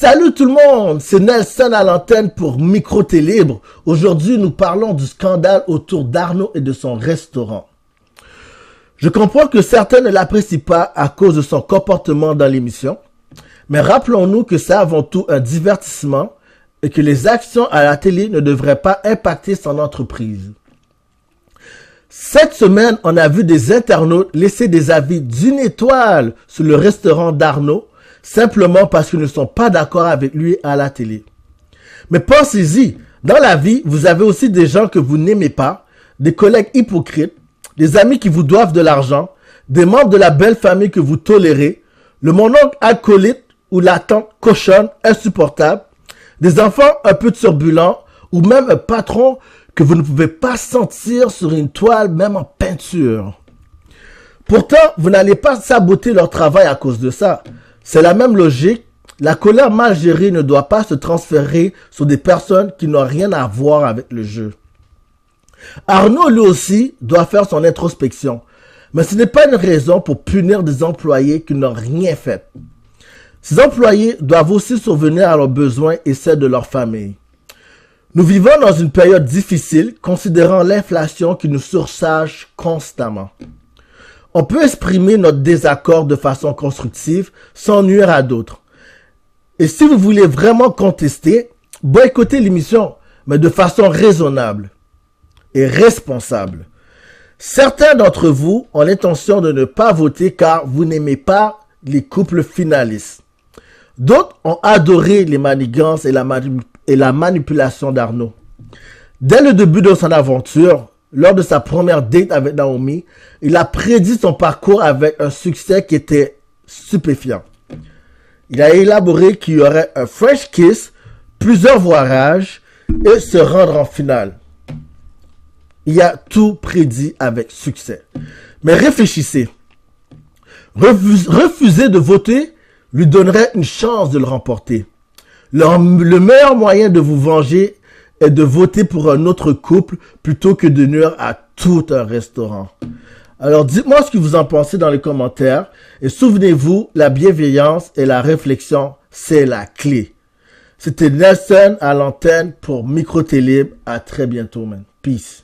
Salut tout le monde, c'est Nelson à l'antenne pour Micro-T Libre. Aujourd'hui, nous parlons du scandale autour d'Arnaud et de son restaurant. Je comprends que certains ne l'apprécient pas à cause de son comportement dans l'émission, mais rappelons-nous que c'est avant tout un divertissement et que les actions à la télé ne devraient pas impacter son entreprise. Cette semaine, on a vu des internautes laisser des avis d'1 étoile sur le restaurant d'Arnaud, simplement parce qu'ils ne sont pas d'accord avec lui à la télé. Mais pensez-y, dans la vie, vous avez aussi des gens que vous n'aimez pas, des collègues hypocrites, des amis qui vous doivent de l'argent, des membres de la belle famille que vous tolérez, le mononcle alcoolique ou la tante cochonne insupportable, des enfants un peu turbulents ou même un patron que vous ne pouvez pas sentir sur une toile, même en peinture. Pourtant, vous n'allez pas saboter leur travail à cause de ça. C'est la même logique. La colère mal gérée ne doit pas se transférer sur des personnes qui n'ont rien à voir avec le jeu. Arnaud, lui aussi, doit faire son introspection. Mais ce n'est pas une raison pour punir des employés qui n'ont rien fait. Ces employés doivent aussi survenir à leurs besoins et ceux de leur famille. Nous vivons dans une période difficile, considérant l'inflation qui nous surcharge constamment. On peut exprimer notre désaccord de façon constructive sans nuire à d'autres. Et si vous voulez vraiment contester, boycottez l'émission, mais de façon raisonnable et responsable. Certains d'entre vous ont l'intention de ne pas voter car vous n'aimez pas les couples finalistes. D'autres ont adoré les manigances et la manipulation d'Arnaud. Dès le début de son aventure, lors de sa première date avec Naomi, il a prédit son parcours avec un succès qui était stupéfiant. Il a élaboré qu'il y aurait un French kiss, plusieurs voyages et se rendre en finale. Il a tout prédit avec succès. Mais réfléchissez. Refuser de voter lui donnerait une chance de le remporter. Le meilleur moyen de vous venger est de voter pour un autre couple plutôt que de nuire à tout un restaurant. Alors dites-moi ce que vous en pensez dans les commentaires et souvenez-vous, la bienveillance et la réflexion, c'est la clé. C'était Nelson à l'antenne pour Micro-T Libre. À très bientôt, man. Peace.